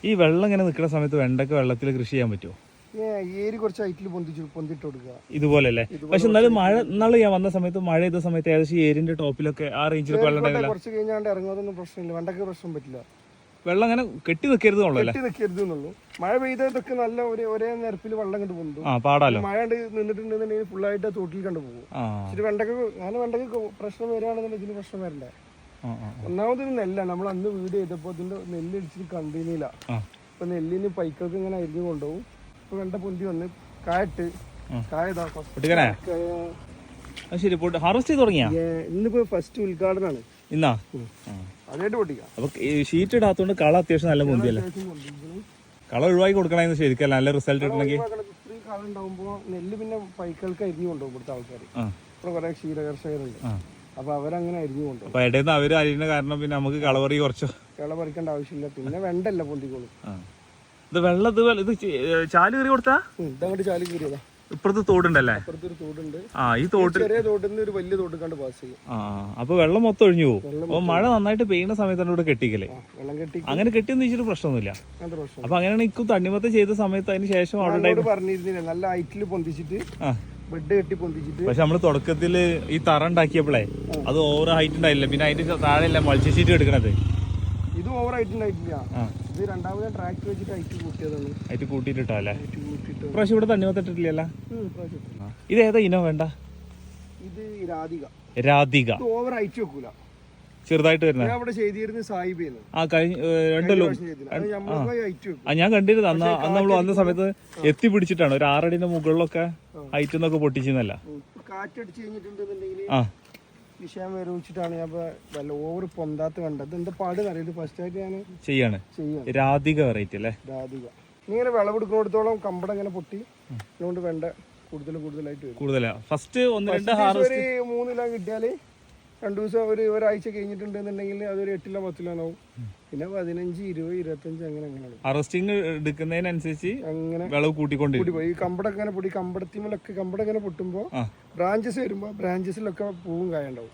ഈ വെള്ളം ഇങ്ങനെ നിൽക്കുന്ന സമയത്ത് വെണ്ടയ്ക്ക് വെള്ളത്തിൽ കൃഷി ചെയ്യാൻ പറ്റുമോ? ഏരി കുറച്ച് ഹൈറ്റിൽ പൊന്തിട്ട് കൊടുക്കുക ഇതുപോലെ അല്ലേ? പക്ഷെ എന്നാലും ഇന്നാള് ഞാൻ വന്ന സമയത്ത് മഴ ചെയ്ത സമയത്ത് ഏകദേശം ഏരിന്റെ ടോപ്പിലൊക്കെ ആ റേഞ്ചിലൊക്കെ വെള്ളം ഉണ്ടാവില്ല. കുറച്ച് കഴിഞ്ഞാണ്ട് ഇറങ്ങുന്നതൊന്നും പ്രശ്നമില്ല, വെണ്ടയ്ക്ക് പ്രശ്നം പറ്റില്ല. വെള്ളം അങ്ങനെ കെട്ടി നിൽക്കരുത് എന്നുള്ളൂ. മഴ പെയ്തതൊക്കെ നല്ല ഒരേ നിരപ്പിൽ വെള്ളം കണ്ടു പോകുന്നു. പാടാലോ. മഴ നിന്നിട്ടുണ്ടെന്നുണ്ടെങ്കിൽ ഫുള്ളായിട്ട് തോട്ടിൽ കണ്ടുപോകും. ഇച്ചിരി വെണ്ടയ്ക്ക് പ്രശ്നം വരികയാണെന്നുണ്ടെങ്കിൽ ഇതിന് പ്രശ്നം വരണ്ടേ. ഒന്നാമതൊരു നെല്ലാണ്. നമ്മൾ അന്ന് വീട് ചെയ്തപ്പോ ഇതിന്റെ നെല്ല് ഇടിച്ചിട്ട് കണ്ടീനില്ല. ഇപ്പൊ നെല്ലിന് പൈക്കൾക്ക് ഇങ്ങനെ അരിഞ്ഞു കൊണ്ടുപോകും. ഇപ്പൊ വെണ്ട പൊന്തി വന്ന് കായിട്ട് ഹാർവെസ്റ്റ് ചെയ്ത് തുടങ്ങിയ ഇന്നിപ്പോ ഫസ്റ്റ് ഉദ്ഘാടനമാണ്. ഇന്നാ അതായിട്ട് പൊട്ടിക്കാം. അപ്പൊ ഷീറ്റ് ഇടാത്തോണ്ട് കള അത്യാവശ്യം നല്ല പൊന്തിയല്ലേ? കള ഒഴിവാക്കി കൊടുക്കണമെന്ന് ശരിക്കല്ല, നല്ല റിസൾട്ട് കിട്ടണമെങ്കിൽ. ഇത്രയും കള ഉണ്ടാവുമ്പോ നെല്ല് പിന്നെ പൈക്കൾക്ക് അരിഞ്ഞു കൊണ്ടുപോകും. ഇവിടുത്തെ ആൾക്കാർ ഇപ്പൊ കുറെ ക്ഷീര കർഷകരുണ്ട്. അപ്പൊ അവരങ്ങനെ അരിഞ്ഞു കൊണ്ടുപോകും. അപ്പൊ ഇടയിൽ നിന്ന് അവര് അരിയുന്ന കാരണം പിന്നെ നമുക്ക് കളവറി കുറച്ചോ കള പറിക്കേണ്ട ആവശ്യമില്ല. പിന്നെ വെണ്ടല്ല പൊന്തിക്കോളും. ഇത് വെള്ളം ഇത് ചാല് കയറി കൊടുത്താ ഇതങ്ങോട്ട് ചാലി കയറിയതാ. ഇപ്പുറത്ത് തോടുണ്ടല്ലേ? അപ്പുറത്തൊരു തോടുണ്ട്. ഈ തോട്ടിൽ ചെറിയ തോട്ടിൽ ഒരു വലിയ തോട്ട് കണ്ട് പാസ് ചെയ്യും. അപ്പൊ വെള്ളം മൊത്തം ഒഴിഞ്ഞു പോകും. അപ്പൊ മഴ നന്നായിട്ട് പെയ്യുന്ന സമയത്താണ് ഇവിടെ കെട്ടിക്കല്ലേ? വെള്ളം കെട്ടി അങ്ങനെ കെട്ടിയെന്ന് വെച്ചിട്ട് പ്രശ്നമൊന്നുമില്ല. അപ്പൊ അങ്ങനെയാണ് ഇക്കും തണ്ണിമത്തം ചെയ്ത സമയത്ത് അതിന് ശേഷം അവിടെ പറഞ്ഞിരുന്നില്ല, നല്ല ഹൈറ്റിൽ പൊന്തിച്ചിട്ട് ബെഡ് കെട്ടി പൊന്തിച്ചിട്ട്. പക്ഷെ നമ്മള് തുടക്കത്തില് ഈ തറ ഉണ്ടാക്കിയപ്പോഴേ അത് ഓവർ ഹൈറ്റ് ഉണ്ടായില്ല. പിന്നെ അതിന്റെ താഴെയല്ല മൾച്ചി ഷീറ്റ് എടുക്കണത്. ഇത് ഓവർ ഹൈറ്റ് ഉണ്ടായിട്ടില്ല. ഇത് രണ്ടാമത് ട്രാക്ടർ വെച്ചിട്ട് ഹൈറ്റ് കൂട്ടിയതാണ്. ഹൈറ്റ് കൂട്ടിയിട്ടാല്ലേ? പ്രാവശ്യം ഇവിടെ തണ്ണിമത്തം ഇട്ടിട്ടില്ല. ഇത് ഏതാ ഇനം വേണ്ട? ഇത് രാധിക. ഓവർ ഹൈറ്റ് വെക്കൂല, ചെറുതായിട്ട് വരുന്ന. അവിടെ ചെയ്തിരുന്ന സാഹിബേന്ന്. കഴിഞ്ഞ രണ്ടല്ലോ ഞാൻ കണ്ടിരുന്നു. അന്ന് നമ്മൾ വന്ന സമയത്ത് എത്തി പിടിച്ചിട്ടാണ് ഒരു 6 അടിന്റെ മുകളിലൊക്കെ ഹൈറ്റ് എന്നൊക്കെ പൊട്ടിച്ചെന്നല്ല. കാറ്റടിച്ച് കഴിഞ്ഞിട്ടുണ്ടെന്നുണ്ടെങ്കിൽ വിഷയം വരച്ചിട്ടാണ് ഞാൻ വല്ല ഓവർ പൊന്താത്ത കണ്ടത്. എന്താ പാട് അറിയത് ഫസ്റ്റ് ആയിട്ട് ഞാൻ ചെയ്യാണ്. രാധിക വെറൈറ്റി അല്ലേ? രാധിക ഇങ്ങനെ വിളവെടുക്കുന്നിടത്തോളം കമ്പടം ഇങ്ങനെ പൊട്ടി അതുകൊണ്ട് വേണ്ട കൂടുതലായിട്ട് കൂടുതലാ. ഫസ്റ്റ് 1-2 ഹാർവെസ്റ്റ് 3 കിലോ കിട്ടിയാല് 2 ദിവസം ഒരാഴ്ച കഴിഞ്ഞിട്ടുണ്ടെന്നുണ്ടെങ്കിൽ അതൊരു 8 കിലോ 10 കിലോ ആവും. പിന്നെ 15, 20, 25 അങ്ങനെയാണ്. ഹാർവെസ്റ്റിംഗ് എടുക്കുന്നതിനനുസരിച്ച് അങ്ങനെ വിളവ് കൂട്ടിക്കൊണ്ടിരിക്കും. ഈ കമ്പടം ഇങ്ങനെ പൊടി കമ്പടത്തിമലൊക്കെ കമ്പടം ഇങ്ങനെ പൊട്ടുമ്പോ ബ്രാഞ്ചസ് വരുമ്പോ ബ്രാഞ്ചസിലൊക്കെ പൂവും കായ ഉണ്ടാവും.